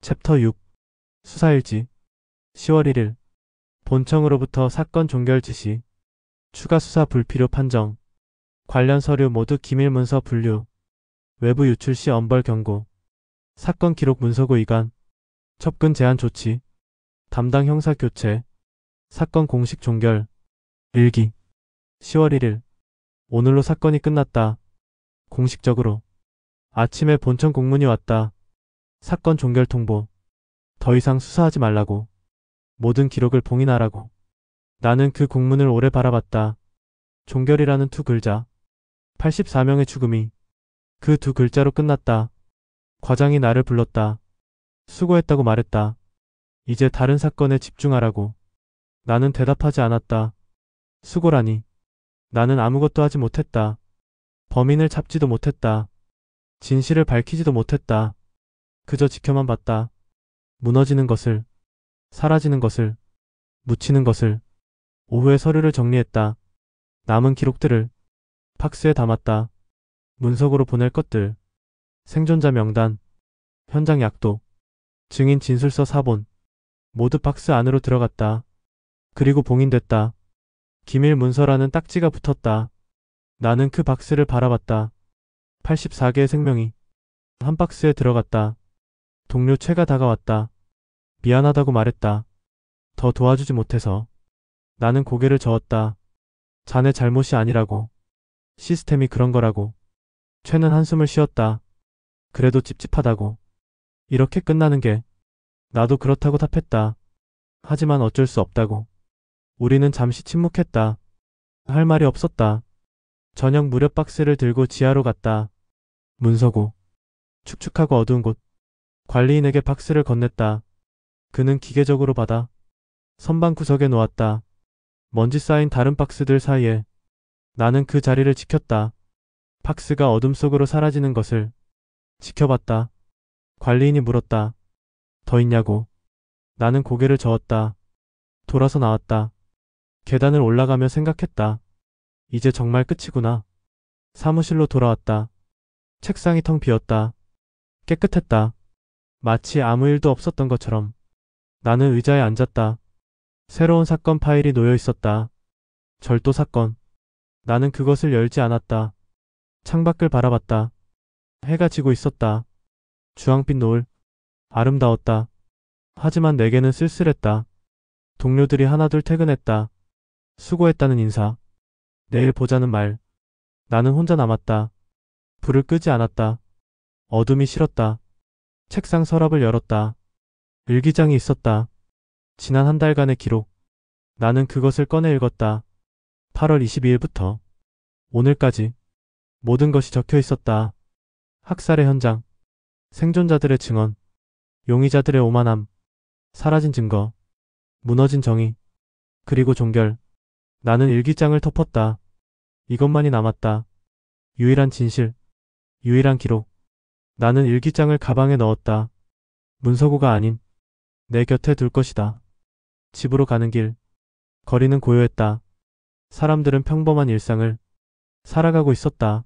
챕터 6 수사일지 10월 1일 본청으로부터 사건 종결 지시 추가 수사 불필요 판정 관련 서류 모두 기밀 문서 분류 외부 유출 시 엄벌 경고 사건 기록 문서고 이관 접근 제한 조치 담당 형사 교체 사건 공식 종결 일기 10월 1일 오늘로 사건이 끝났다. 공식적으로 아침에 본청 공문이 왔다. 사건 종결 통보. 더 이상 수사하지 말라고. 모든 기록을 봉인하라고. 나는 그 공문을 오래 바라봤다. 종결이라는 두 글자. 84명의 죽음이 그 두 글자로 끝났다. 과장이 나를 불렀다. 수고했다고 말했다. 이제 다른 사건에 집중하라고. 나는 대답하지 않았다. 수고라니. 나는 아무것도 하지 못했다. 범인을 잡지도 못했다. 진실을 밝히지도 못했다. 그저 지켜만 봤다. 무너지는 것을, 사라지는 것을, 묻히는 것을. 오후에 서류를 정리했다. 남은 기록들을 박스에 담았다. 문석으로 보낼 것들, 생존자 명단, 현장 약도, 증인 진술서 사본, 모두 박스 안으로 들어갔다. 그리고 봉인됐다. 기밀 문서라는 딱지가 붙었다. 나는 그 박스를 바라봤다. 84개의 생명이 한 박스에 들어갔다. 동료 최가 다가왔다. 미안하다고 말했다. 더 도와주지 못해서. 나는 고개를 저었다. 자네 잘못이 아니라고. 시스템이 그런 거라고. 최는 한숨을 쉬었다. 그래도 찝찝하다고. 이렇게 끝나는 게. 나도 그렇다고 답했다. 하지만 어쩔 수 없다고. 우리는 잠시 침묵했다. 할 말이 없었다. 저녁 무렵 박스를 들고 지하로 갔다. 문서고. 축축하고 어두운 곳. 관리인에게 박스를 건넸다. 그는 기계적으로 받아 선반 구석에 놓았다. 먼지 쌓인 다른 박스들 사이에. 나는 그 자리를 지켰다. 박스가 어둠 속으로 사라지는 것을 지켜봤다. 관리인이 물었다. 더 있냐고. 나는 고개를 저었다. 돌아서 나왔다. 계단을 올라가며 생각했다. 이제 정말 끝이구나. 사무실로 돌아왔다. 책상이 텅 비었다. 깨끗했다. 마치 아무 일도 없었던 것처럼. 나는 의자에 앉았다. 새로운 사건 파일이 놓여 있었다. 절도 사건. 나는 그것을 열지 않았다. 창밖을 바라봤다. 해가 지고 있었다. 주황빛 노을. 아름다웠다. 하지만 내게는 쓸쓸했다. 동료들이 하나둘 퇴근했다. 수고했다는 인사. 내일 보자는 말. 나는 혼자 남았다. 불을 끄지 않았다. 어둠이 싫었다. 책상 서랍을 열었다. 일기장이 있었다. 지난 한 달간의 기록. 나는 그것을 꺼내 읽었다. 8월 22일부터 오늘까지 모든 것이 적혀 있었다. 학살의 현장, 생존자들의 증언, 용의자들의 오만함, 사라진 증거, 무너진 정의, 그리고 종결. 나는 일기장을 덮었다. 이것만이 남았다. 유일한 진실, 유일한 기록. 나는 일기장을 가방에 넣었다. 문서고가 아닌 내 곁에 둘 것이다. 집으로 가는 길. 거리는 고요했다. 사람들은 평범한 일상을 살아가고 있었다.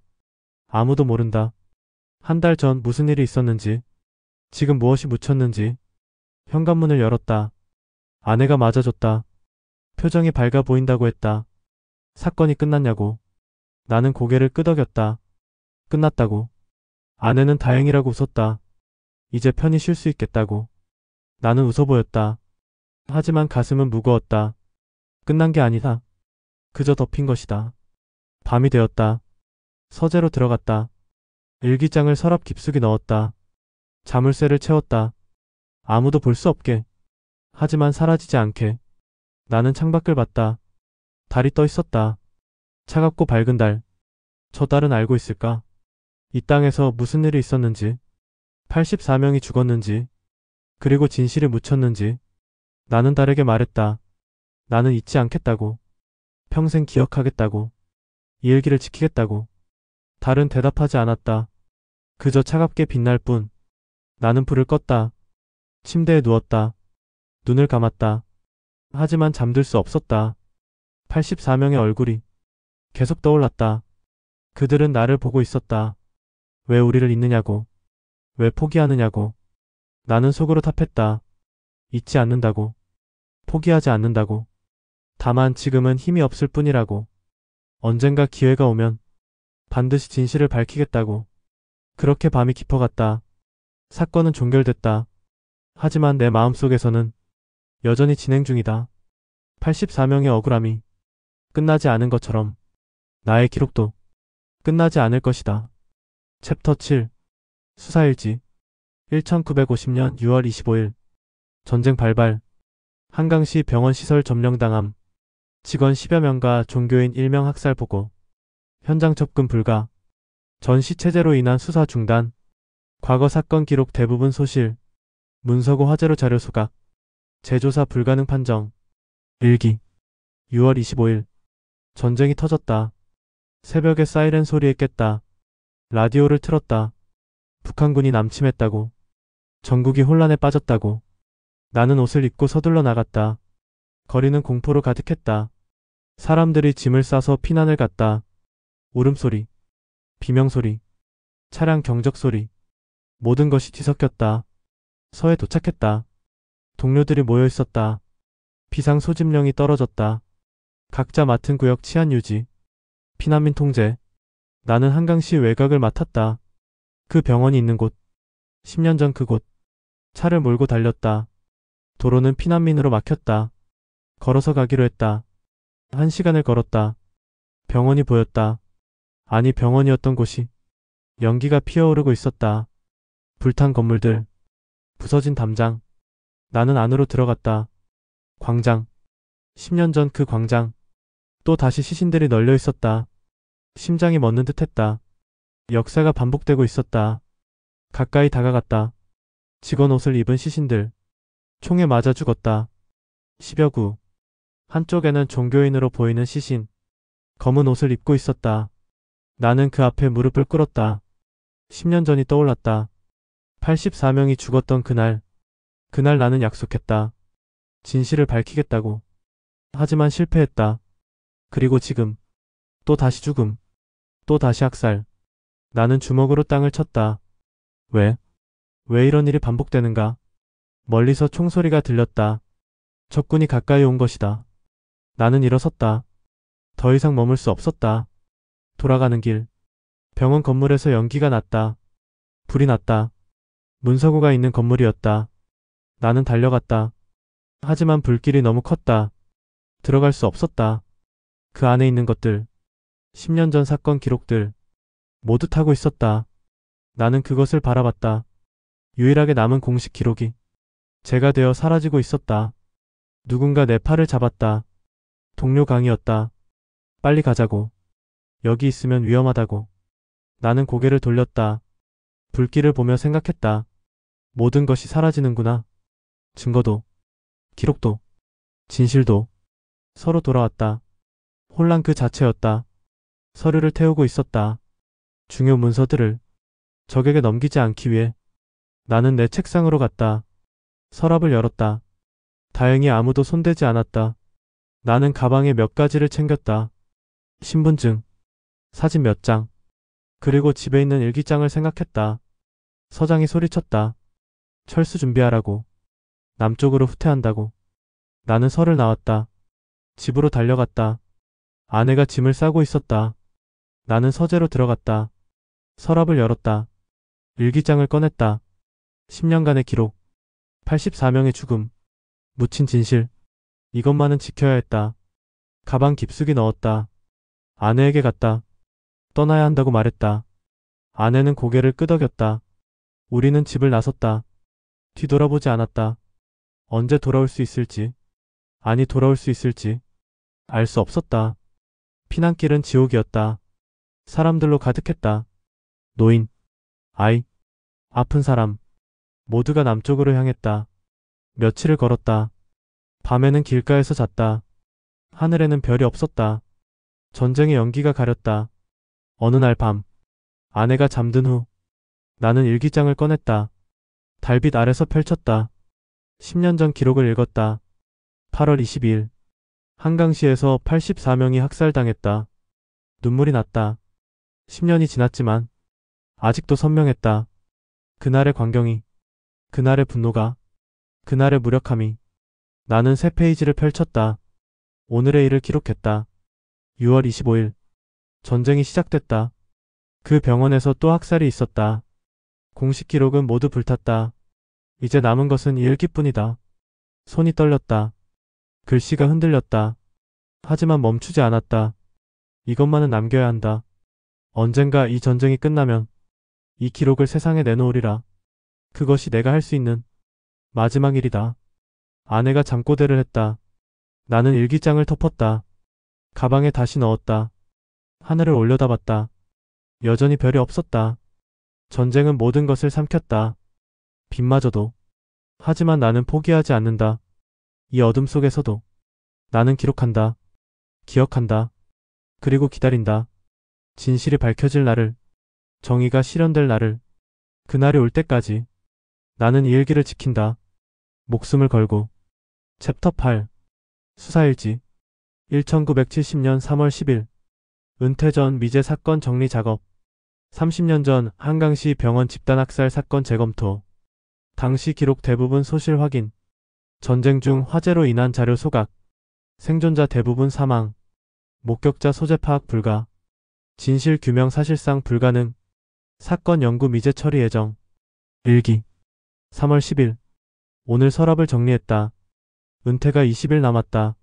아무도 모른다. 한 달 전 무슨 일이 있었는지, 지금 무엇이 묻혔는지. 현관문을 열었다. 아내가 맞아줬다. 표정이 밝아 보인다고 했다. 사건이 끝났냐고. 나는 고개를 끄덕였다. 끝났다고. 아내는 다행이라고 웃었다. 이제 편히 쉴 수 있겠다고. 나는 웃어 보였다. 하지만 가슴은 무거웠다. 끝난 게 아니다. 그저 덮인 것이다. 밤이 되었다. 서재로 들어갔다. 일기장을 서랍 깊숙이 넣었다. 자물쇠를 채웠다. 아무도 볼 수 없게. 하지만 사라지지 않게. 나는 창밖을 봤다. 달이 떠 있었다. 차갑고 밝은 달. 저 달은 알고 있을까? 이 땅에서 무슨 일이 있었는지, 84명이 죽었는지, 그리고 진실이 묻혔는지. 나는 달에게 말했다. 나는 잊지 않겠다고. 평생 기억하겠다고. 이 일기를 지키겠다고. 달은 대답하지 않았다. 그저 차갑게 빛날 뿐. 나는 불을 껐다. 침대에 누웠다. 눈을 감았다. 하지만 잠들 수 없었다. 84명의 얼굴이 계속 떠올랐다. 그들은 나를 보고 있었다. 왜 우리를 잊느냐고. 왜 포기하느냐고. 나는 속으로 답했다. 잊지 않는다고. 포기하지 않는다고. 다만 지금은 힘이 없을 뿐이라고. 언젠가 기회가 오면 반드시 진실을 밝히겠다고. 그렇게 밤이 깊어갔다. 사건은 종결됐다. 하지만 내 마음속에서는 여전히 진행 중이다. 84명의 억울함이 끝나지 않은 것처럼 나의 기록도 끝나지 않을 것이다. 챕터 7 수사일지 1950년 6월 25일 전쟁 발발 한강시 병원 시설 점령당함 직원 10여 명과 종교인 1명 학살 보고 현장 접근 불가 전시 체제로 인한 수사 중단 과거 사건 기록 대부분 소실 문서고 화재로 자료 소각 재조사 불가능 판정 일기 6월 25일 전쟁이 터졌다. 새벽에 사이렌 소리에 깼다. 라디오를 틀었다. 북한군이 남침했다고. 전국이 혼란에 빠졌다고. 나는 옷을 입고 서둘러 나갔다. 거리는 공포로 가득했다. 사람들이 짐을 싸서 피난을 갔다. 울음소리, 비명소리, 차량 경적소리 모든 것이 뒤섞였다. 서에 도착했다. 동료들이 모여 있었다. 비상 소집령이 떨어졌다. 각자 맡은 구역 치안 유지, 피난민 통제. 나는 한강시 외곽을 맡았다. 그 병원이 있는 곳, 10년 전 그곳. 차를 몰고 달렸다. 도로는 피난민으로 막혔다. 걸어서 가기로 했다. 1시간을 걸었다. 병원이 보였다. 아니 병원이었던 곳이 연기가 피어오르고 있었다. 불탄 건물들, 부서진 담장. 나는 안으로 들어갔다. 광장. 10년 전 그 광장. 또 다시 시신들이 널려 있었다. 심장이 멎는 듯했다. 역사가 반복되고 있었다. 가까이 다가갔다. 직원 옷을 입은 시신들. 총에 맞아 죽었다. 10여 구. 한쪽에는 종교인으로 보이는 시신. 검은 옷을 입고 있었다. 나는 그 앞에 무릎을 꿇었다. 10년 전이 떠올랐다. 84명이 죽었던 그날. 그날 나는 약속했다. 진실을 밝히겠다고. 하지만 실패했다. 그리고 지금. 또 다시 죽음. 또 다시 학살. 나는 주먹으로 땅을 쳤다. 왜? 왜 이런 일이 반복되는가? 멀리서 총소리가 들렸다. 적군이 가까이 온 것이다. 나는 일어섰다. 더 이상 머물 수 없었다. 돌아가는 길. 병원 건물에서 연기가 났다. 불이 났다. 문서고가 있는 건물이었다. 나는 달려갔다. 하지만 불길이 너무 컸다. 들어갈 수 없었다. 그 안에 있는 것들. 10년 전 사건 기록들. 모두 타고 있었다. 나는 그것을 바라봤다. 유일하게 남은 공식 기록이 제가 되어 사라지고 있었다. 누군가 내 팔을 잡았다. 동료 강이었다. 빨리 가자고. 여기 있으면 위험하다고. 나는 고개를 돌렸다. 불길을 보며 생각했다. 모든 것이 사라지는구나. 증거도, 기록도, 진실도. 서로 돌아왔다. 혼란 그 자체였다. 서류를 태우고 있었다. 중요 문서들을 적에게 넘기지 않기 위해. 나는 내 책상으로 갔다. 서랍을 열었다. 다행히 아무도 손대지 않았다. 나는 가방에 몇 가지를 챙겼다. 신분증, 사진 몇 장, 그리고 집에 있는 일기장을 생각했다. 서장이 소리쳤다. 철수 준비하라고. 남쪽으로 후퇴한다고. 나는 설을 나왔다. 집으로 달려갔다. 아내가 짐을 싸고 있었다. 나는 서재로 들어갔다. 서랍을 열었다. 일기장을 꺼냈다. 10년간의 기록. 84명의 죽음. 묻힌 진실. 이것만은 지켜야 했다. 가방 깊숙이 넣었다. 아내에게 갔다. 떠나야 한다고 말했다. 아내는 고개를 끄덕였다. 우리는 집을 나섰다. 뒤돌아보지 않았다. 언제 돌아올 수 있을지, 아니 돌아올 수 있을지 알 수 없었다. 피난길은 지옥이었다. 사람들로 가득했다. 노인, 아이, 아픈 사람 모두가 남쪽으로 향했다. 며칠을 걸었다. 밤에는 길가에서 잤다. 하늘에는 별이 없었다. 전쟁의 연기가 가렸다. 어느 날 밤, 아내가 잠든 후 나는 일기장을 꺼냈다. 달빛 아래서 펼쳤다. 10년 전 기록을 읽었다. 8월 22일 한강시에서 84명이 학살당했다. 눈물이 났다. 10년이 지났지만 아직도 선명했다. 그날의 광경이, 그날의 분노가, 그날의 무력함이. 나는 새 페이지를 펼쳤다. 오늘의 일을 기록했다. 6월 25일. 전쟁이 시작됐다. 그 병원에서 또 학살이 있었다. 공식 기록은 모두 불탔다. 이제 남은 것은 이 일기뿐이다. 손이 떨렸다. 글씨가 흔들렸다. 하지만 멈추지 않았다. 이것만은 남겨야 한다. 언젠가 이 전쟁이 끝나면 이 기록을 세상에 내놓으리라. 그것이 내가 할 수 있는 마지막 일이다. 아내가 잠꼬대를 했다. 나는 일기장을 덮었다. 가방에 다시 넣었다. 하늘을 올려다봤다. 여전히 별이 없었다. 전쟁은 모든 것을 삼켰다. 빛마저도. 하지만 나는 포기하지 않는다. 이 어둠 속에서도 나는 기록한다. 기억한다. 그리고 기다린다. 진실이 밝혀질 날을, 정의가 실현될 날을, 그날이 올 때까지 나는 이 일기를 지킨다. 목숨을 걸고. 챕터 8. 수사일지. 1970년 3월 10일. 은퇴 전 미제 사건 정리 작업. 30년 전 한강시 병원 집단 학살 사건 재검토. 당시 기록 대부분 소실 확인. 전쟁 중 화재로 인한 자료 소각. 생존자 대부분 사망. 목격자 소재 파악 불가. 진실 규명 사실상 불가능. 사건 연구 미제 처리 예정. 일기. 3월 10일. 오늘 서랍을 정리했다. 은퇴가 20일 남았다.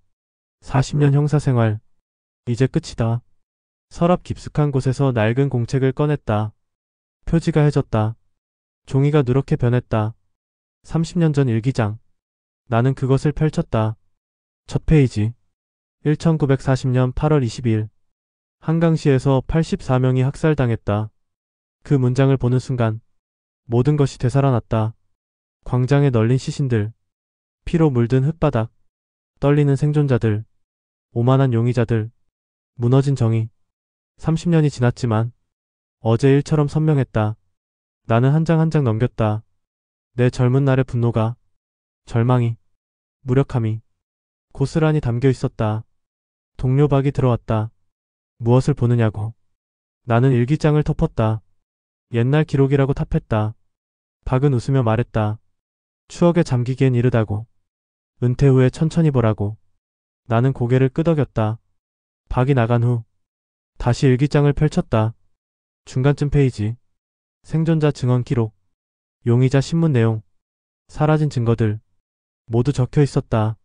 40년 형사생활. 이제 끝이다. 서랍 깊숙한 곳에서 낡은 공책을 꺼냈다. 표지가 해졌다. 종이가 누렇게 변했다. 30년 전 일기장. 나는 그것을 펼쳤다. 첫 페이지. 1940년 8월 22일. 한강시에서 84명이 학살당했다. 그 문장을 보는 순간 모든 것이 되살아났다. 광장에 널린 시신들, 피로 물든 흙바닥, 떨리는 생존자들, 오만한 용의자들, 무너진 정의. 30년이 지났지만 어제 일처럼 선명했다. 나는 한 장 한 장 넘겼다. 내 젊은 날의 분노가, 절망이, 무력함이 고스란히 담겨 있었다. 동료 박이 들어왔다. 무엇을 보느냐고. 나는 일기장을 덮었다. 옛날 기록이라고 탑했다. 박은 웃으며 말했다. 추억에 잠기기엔 이르다고. 은퇴 후에 천천히 보라고. 나는 고개를 끄덕였다. 박이 나간 후 다시 일기장을 펼쳤다. 중간쯤 페이지. 생존자 증언 기록. 용의자 신문 내용. 사라진 증거들. 모두 적혀 있었다.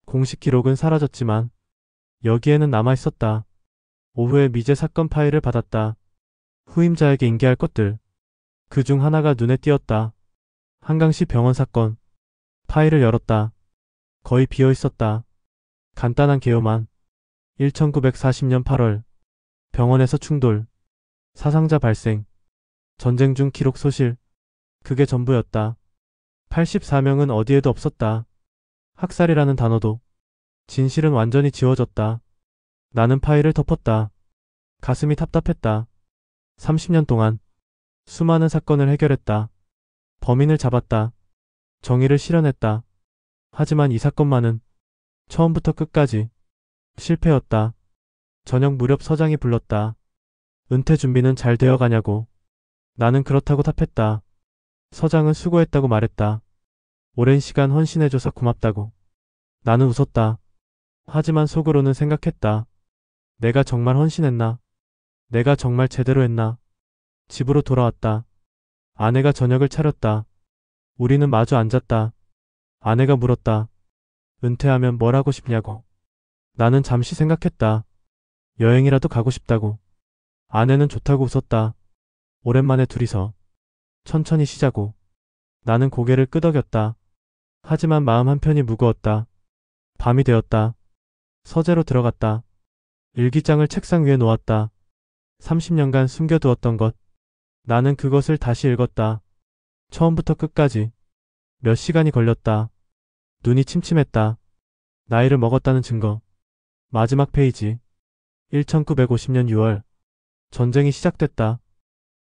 공식 기록은 사라졌지만 여기에는 남아있었다. 오후에 미제 사건 파일을 받았다. 후임자에게 인계할 것들. 그 중 하나가 눈에 띄었다. 한강시 병원 사건. 파일을 열었다. 거의 비어 있었다. 간단한 개요만. 1940년 8월. 병원에서 충돌. 사상자 발생. 전쟁 중 기록 소실. 그게 전부였다. 84명은 어디에도 없었다. 학살이라는 단어도. 진실은 완전히 지워졌다. 나는 파일을 덮었다. 가슴이 답답했다. 30년 동안 수많은 사건을 해결했다. 범인을 잡았다. 정의를 실현했다. 하지만 이 사건만은 처음부터 끝까지 실패였다. 저녁 무렵 서장이 불렀다. 은퇴 준비는 잘 되어가냐고. 나는 그렇다고 답했다. 서장은 수고했다고 말했다. 오랜 시간 헌신해줘서 고맙다고. 나는 웃었다. 하지만 속으로는 생각했다. 내가 정말 헌신했나? 내가 정말 제대로 했나? 집으로 돌아왔다. 아내가 저녁을 차렸다. 우리는 마주 앉았다. 아내가 물었다. 은퇴하면 뭘 하고 싶냐고. 나는 잠시 생각했다. 여행이라도 가고 싶다고. 아내는 좋다고 웃었다. 오랜만에 둘이서 천천히 쉬자고. 나는 고개를 끄덕였다. 하지만 마음 한편이 무거웠다. 밤이 되었다. 서재로 들어갔다. 일기장을 책상 위에 놓았다. 30년간 숨겨두었던 것. 나는 그것을 다시 읽었다. 처음부터 끝까지. 몇 시간이 걸렸다. 눈이 침침했다. 나이를 먹었다는 증거. 마지막 페이지. 1950년 6월. 전쟁이 시작됐다.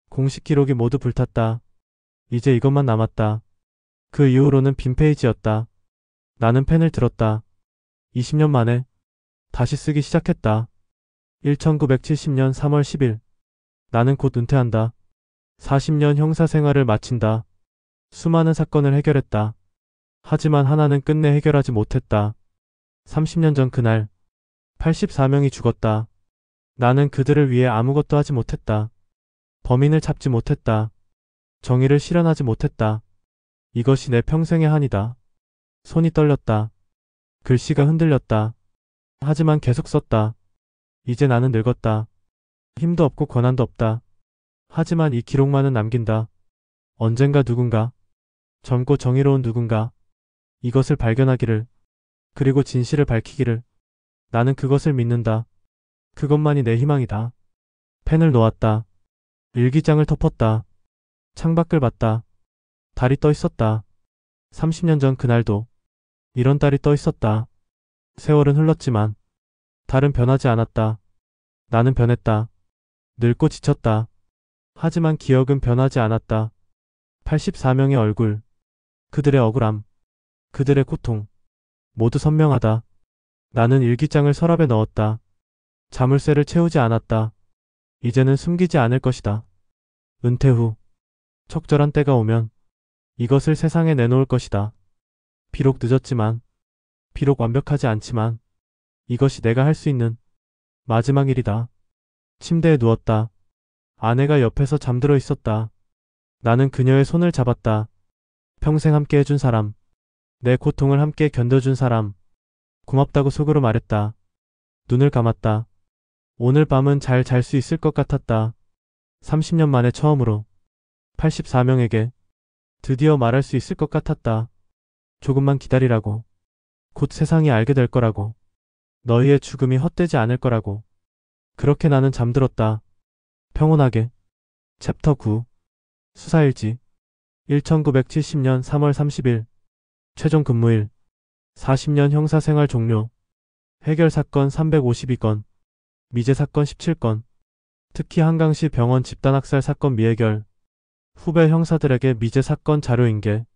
공식 기록이 모두 불탔다. 이제 이것만 남았다. 그 이후로는 빈 페이지였다. 나는 펜을 들었다. 20년 만에 다시 쓰기 시작했다. 1970년 3월 10일. 나는 곧 은퇴한다. 40년 형사 생활을 마친다. 수많은 사건을 해결했다. 하지만 하나는 끝내 해결하지 못했다. 30년 전 그날 84명이 죽었다. 나는 그들을 위해 아무것도 하지 못했다. 범인을 잡지 못했다. 정의를 실현하지 못했다. 이것이 내 평생의 한이다. 손이 떨렸다. 글씨가 흔들렸다. 하지만 계속 썼다. 이제 나는 늙었다. 힘도 없고 권한도 없다. 하지만 이 기록만은 남긴다. 언젠가 누군가, 젊고 정의로운 누군가, 이것을 발견하기를, 그리고 진실을 밝히기를. 나는 그것을 믿는다. 그것만이 내 희망이다. 펜을 놓았다. 일기장을 덮었다. 창밖을 봤다. 달이 떠 있었다. 30년 전 그날도 이런 달이 떠 있었다. 세월은 흘렀지만 달은 변하지 않았다. 나는 변했다. 늙고 지쳤다. 하지만 기억은 변하지 않았다. 84명의 얼굴, 그들의 억울함, 그들의 고통, 모두 선명하다. 나는 일기장을 서랍에 넣었다. 자물쇠를 채우지 않았다. 이제는 숨기지 않을 것이다. 은퇴 후 적절한 때가 오면 이것을 세상에 내놓을 것이다. 비록 늦었지만, 비록 완벽하지 않지만 이것이 내가 할 수 있는 마지막 일이다. 침대에 누웠다. 아내가 옆에서 잠들어 있었다. 나는 그녀의 손을 잡았다. 평생 함께 해준 사람, 내 고통을 함께 견뎌준 사람, 고맙다고 속으로 말했다. 눈을 감았다. 오늘 밤은 잘 잘 수 있을 것 같았다. 30년 만에 처음으로 84명에게 드디어 말할 수 있을 것 같았다. 조금만 기다리라고. 곧 세상이 알게 될 거라고. 너희의 죽음이 헛되지 않을 거라고. 그렇게 나는 잠들었다. 평온하게. 챕터 9. 수사일지. 1970년 3월 30일. 최종 근무일. 40년 형사생활 종료. 해결사건 352건. 미제사건 17건. 특히 한강시 병원 집단학살 사건 미해결. 후배 형사들에게 미제사건 자료 인계.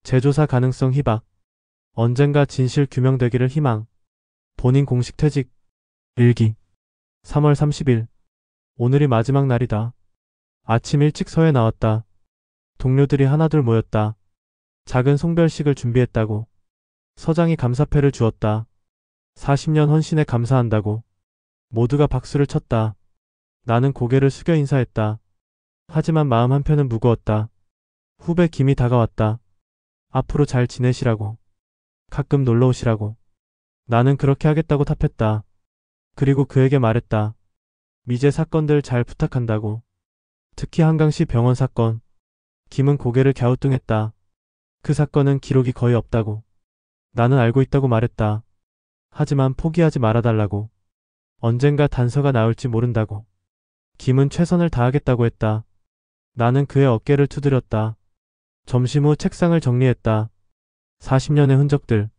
재조사 가능성 희박. 언젠가 진실 규명되기를 희망. 본인 공식 퇴직. 일기. 3월 30일. 오늘이 마지막 날이다. 아침 일찍 서에 나왔다. 동료들이 하나둘 모였다. 작은 송별식을 준비했다고. 서장이 감사패를 주었다. 40년 헌신에 감사한다고. 모두가 박수를 쳤다. 나는 고개를 숙여 인사했다. 하지만 마음 한편은 무거웠다. 후배 김이 다가왔다. 앞으로 잘 지내시라고. 가끔 놀러 오시라고. 나는 그렇게 하겠다고 답했다. 그리고 그에게 말했다. 미제 사건들 잘 부탁한다고. 특히 한강시 병원 사건. 김은 고개를 갸우뚱했다. 그 사건은 기록이 거의 없다고. 나는 알고 있다고 말했다. 하지만 포기하지 말아달라고. 언젠가 단서가 나올지 모른다고. 김은 최선을 다하겠다고 했다. 나는 그의 어깨를 두드렸다. 점심 후 책상을 정리했다. 40년의 흔적들,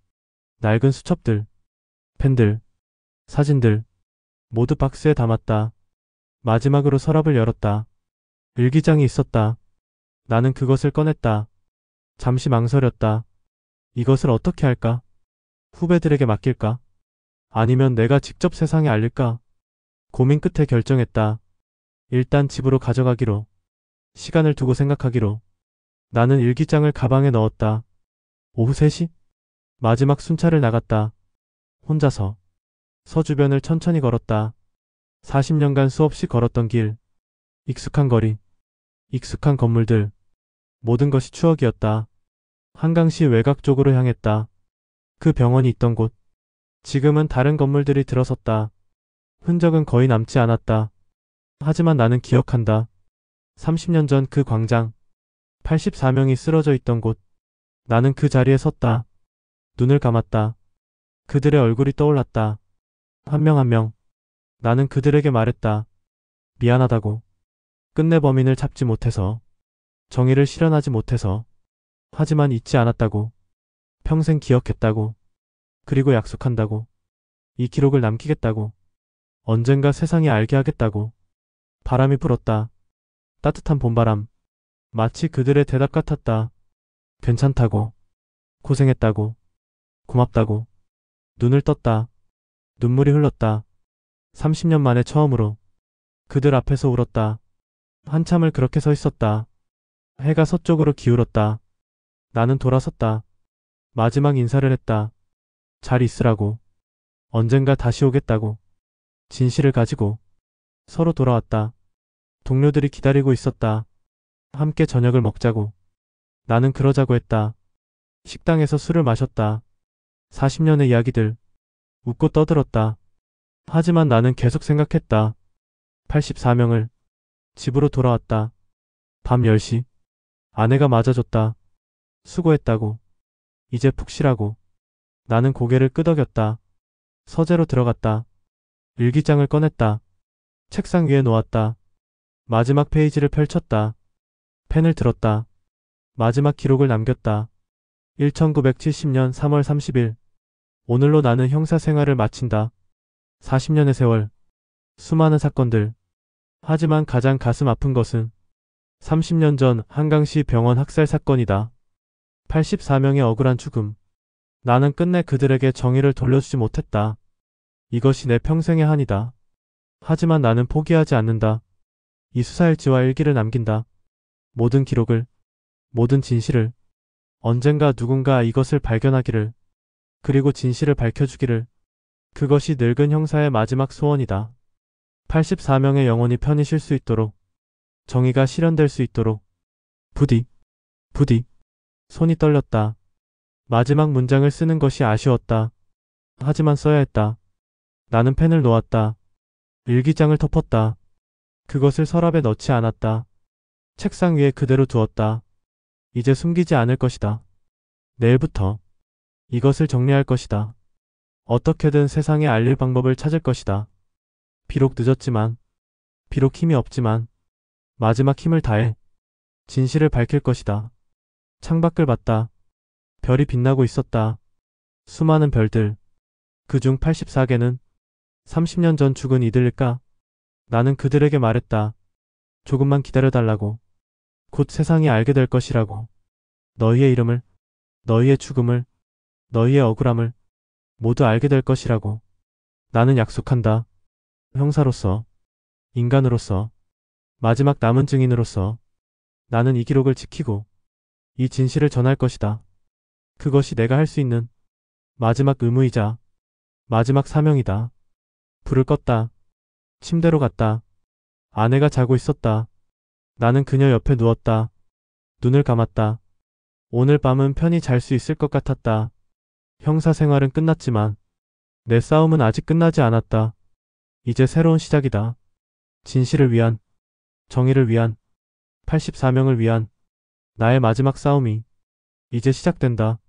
낡은 수첩들, 펜들, 사진들, 모두 박스에 담았다. 마지막으로 서랍을 열었다. 일기장이 있었다. 나는 그것을 꺼냈다. 잠시 망설였다. 이것을 어떻게 할까? 후배들에게 맡길까? 아니면 내가 직접 세상에 알릴까? 고민 끝에 결정했다. 일단 집으로 가져가기로. 시간을 두고 생각하기로. 나는 일기장을 가방에 넣었다. 오후 3시? 마지막 순찰을 나갔다. 혼자서. 서 주변을 천천히 걸었다. 40년간 수없이 걸었던 길. 익숙한 거리. 익숙한 건물들. 모든 것이 추억이었다. 한강시 외곽 쪽으로 향했다. 그 병원이 있던 곳. 지금은 다른 건물들이 들어섰다. 흔적은 거의 남지 않았다. 하지만 나는 기억한다. 30년 전 그 광장. 84명이 쓰러져 있던 곳. 나는 그 자리에 섰다. 눈을 감았다. 그들의 얼굴이 떠올랐다. 한 명 한 명. 나는 그들에게 말했다. 미안하다고. 끝내 범인을 잡지 못해서. 정의를 실현하지 못해서. 하지만 잊지 않았다고. 평생 기억했다고. 그리고 약속한다고. 이 기록을 남기겠다고. 언젠가 세상이 알게 하겠다고. 바람이 불었다. 따뜻한 봄바람. 마치 그들의 대답 같았다. 괜찮다고. 고생했다고. 고맙다고. 눈을 떴다. 눈물이 흘렀다. 30년 만에 처음으로. 그들 앞에서 울었다. 한참을 그렇게 서 있었다. 해가 서쪽으로 기울었다. 나는 돌아섰다. 마지막 인사를 했다. 잘 있으라고. 언젠가 다시 오겠다고. 진실을 가지고 서로 돌아왔다. 동료들이 기다리고 있었다. 함께 저녁을 먹자고. 나는 그러자고 했다. 식당에서 술을 마셨다. 40년의 이야기들. 웃고 떠들었다. 하지만 나는 계속 생각했다. 84명을. 집으로 돌아왔다. 밤 10시. 아내가 맞아줬다. 수고했다고. 이제 푹 쉬라고. 나는 고개를 끄덕였다. 서재로 들어갔다. 일기장을 꺼냈다. 책상 위에 놓았다. 마지막 페이지를 펼쳤다. 펜을 들었다. 마지막 기록을 남겼다. 1970년 3월 30일. 오늘로 나는 형사 생활을 마친다. 40년의 세월. 수많은 사건들. 하지만 가장 가슴 아픈 것은 30년 전 한강시 병원 학살 사건이다. 84명의 억울한 죽음. 나는 끝내 그들에게 정의를 돌려주지 못했다. 이것이 내 평생의 한이다. 하지만 나는 포기하지 않는다. 이 수사일지와 일기를 남긴다. 모든 기록을, 모든 진실을. 언젠가 누군가 이것을 발견하기를, 그리고 진실을 밝혀주기를. 그것이 늙은 형사의 마지막 소원이다. 84명의 영혼이 편히 쉴 수 있도록, 정의가 실현될 수 있도록. 부디, 부디. 손이 떨렸다. 마지막 문장을 쓰는 것이 아쉬웠다. 하지만 써야 했다. 나는 펜을 놓았다. 일기장을 덮었다. 그것을 서랍에 넣지 않았다. 책상 위에 그대로 두었다. 이제 숨기지 않을 것이다. 내일부터 이것을 정리할 것이다. 어떻게든 세상에 알릴 방법을 찾을 것이다. 비록 늦었지만, 비록 힘이 없지만, 마지막 힘을 다해 진실을 밝힐 것이다. 창밖을 봤다. 별이 빛나고 있었다. 수많은 별들. 그중 84개는 30년 전 죽은 이들일까? 나는 그들에게 말했다. 조금만 기다려달라고. 곧 세상이 알게 될 것이라고. 너희의 이름을, 너희의 죽음을, 너희의 억울함을 모두 알게 될 것이라고. 나는 약속한다. 형사로서, 인간으로서, 마지막 남은 증인으로서 나는 이 기록을 지키고 이 진실을 전할 것이다. 그것이 내가 할 수 있는 마지막 의무이자 마지막 사명이다. 불을 껐다. 침대로 갔다. 아내가 자고 있었다. 나는 그녀 옆에 누웠다. 눈을 감았다. 오늘 밤은 편히 잘 수 있을 것 같았다. 형사 생활은 끝났지만 내 싸움은 아직 끝나지 않았다. 이제 새로운 시작이다. 진실을 위한, 정의를 위한, 84명을 위한 나의 마지막 싸움이 이제 시작된다.